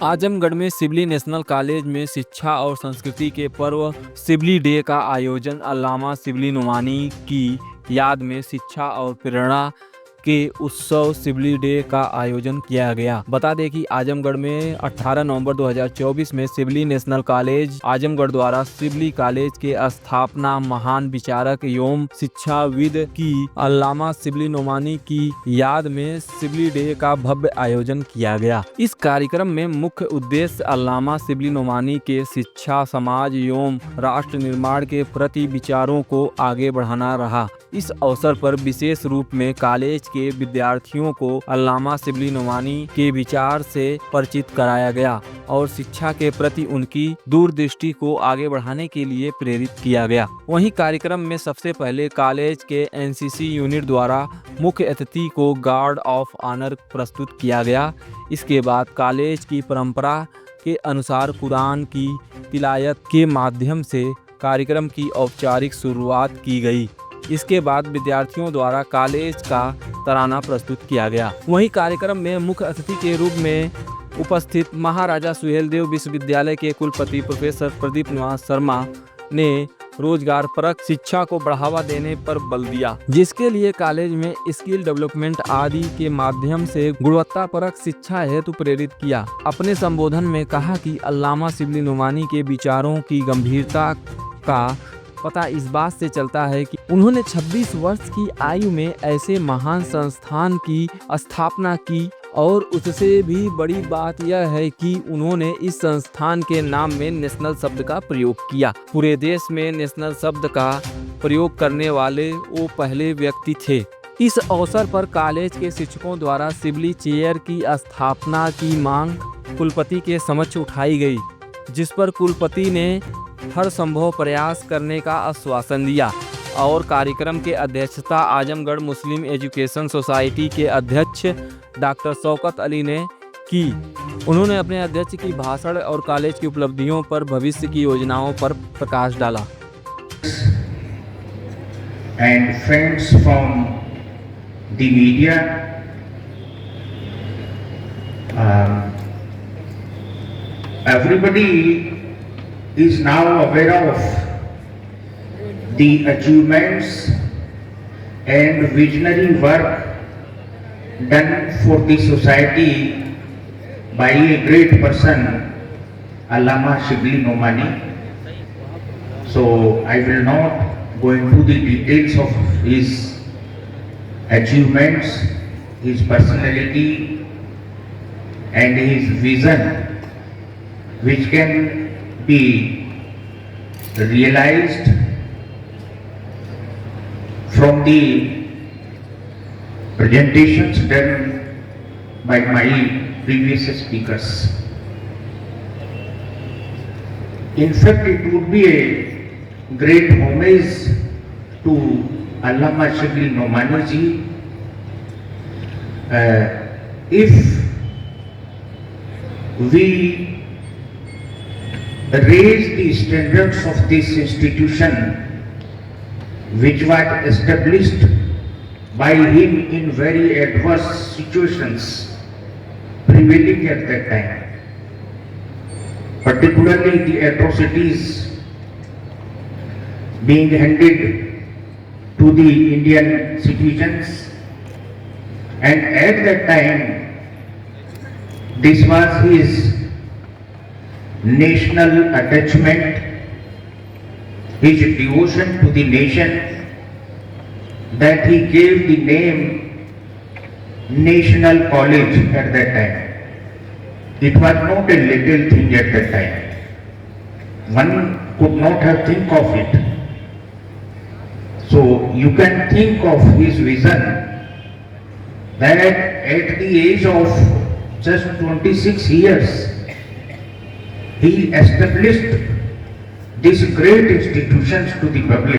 आजमगढ़ में Sibley national college में शिक्षा और संस्कृति के पर्व सिबली डे का आयोजन अल्लामा सिबली नोमानी की याद में शिक्षा और प्रेरणा के उत्सव सिबली डे का आयोजन किया गया। बता दें कि आजमगढ़ में 18 नवंबर 2024 में सिबली नेशनल कॉलेज आजमगढ़ द्वारा सिबली कॉलेज के स्थापना महान विचारक एवं शिक्षाविद की अल्लामा सिबली नोमानी की याद में सिबली डे का भव्य आयोजन किया गया। इस कार्यक्रम में मुख्य उद्देश्य अल्लामा सिबली नोमानी के शिक्षा, समाज एवं राष्ट्र निर्माण के प्रति विचारों को आगे बढ़ाना रहा। इस अवसर पर विशेष रूप में कॉलेज के विद्यार्थियों को अल्लामा सिबली नोमानी के विचार से परिचित कराया गया और शिक्षा के प्रति उनकी दूरदृष्टि को आगे बढ़ाने के लिए प्रेरित किया गया। वहीं कार्यक्रम में सबसे पहले कॉलेज के एनसीसी यूनिट द्वारा मुख्य अतिथि को गार्ड ऑफ ऑनर प्रस्तुत किया गया। इसके बाद कॉलेज की परंपरा के अनुसार कुरान की तिलावत के माध्यम से कार्यक्रम की औपचारिक शुरुआत की गई। इसके बाद विद्यार्थियों द्वारा कॉलेज का तराना प्रस्तुत किया गया। वहीं कार्यक्रम में मुख्य अतिथि के रूप में उपस्थित महाराजा सुहेलदेव विश्वविद्यालय के कुलपति प्रोफेसर प्रदीप निवास शर्मा ने रोजगार परक शिक्षा को बढ़ावा देने पर बल दिया, जिसके लिए कॉलेज में स्किल डेवलपमेंट आदि के माध्यम से गुणवत्ता परक शिक्षा हेतु प्रेरित किया। अपने संबोधन में कहा कि अल्लामा सिबली नोमानी के विचारों की गंभीरता का पता इस बात से चलता है कि उन्होंने 26 वर्ष की आयु में ऐसे महान संस्थान की स्थापना की और उससे भी बड़ी बात यह है कि उन्होंने इस संस्थान के नाम में नेशनल शब्द का प्रयोग किया। पूरे देश में नेशनल शब्द का प्रयोग करने वाले वो पहले व्यक्ति थे। इस अवसर पर कॉलेज के शिक्षकों द्वारा सिबली चेयर की स्थापना की मांग कुलपति के समक्ष उठाई गई, जिस पर कुलपति ने हर संभव प्रयास करने का आश्वासन दिया और कार्यक्रम के अध्यक्षता आजमगढ़ मुस्लिम एजुकेशन सोसाइटी के अध्यक्ष डॉक्टर शौकत अली ने की। उन्होंने अपने अध्यक्ष की भाषण और कॉलेज की उपलब्धियों पर भविष्य की योजनाओं पर प्रकाश डाला। And friends from the media, everybody is now aware of the achievements and visionary work done for the society by a great person, Allama Shibli Nomani. So I will not go into the details of his achievements, his personality and his vision, which can be realized from the presentations done by my previous speakers. In fact, it would be a great homage to Allama Shibli Nomani ji if we raise the standards of this institution, which was established by him in very adverse situations prevailing at that time, particularly the atrocities being handed to the Indian citizens, and at that time this was his national attachment, his devotion to the nation, that he gave the name National College at that time. It was not a little thing at that time. One could not have think of it. So you can think of his vision that at the age of just 26 years, he established these great institutions to the public.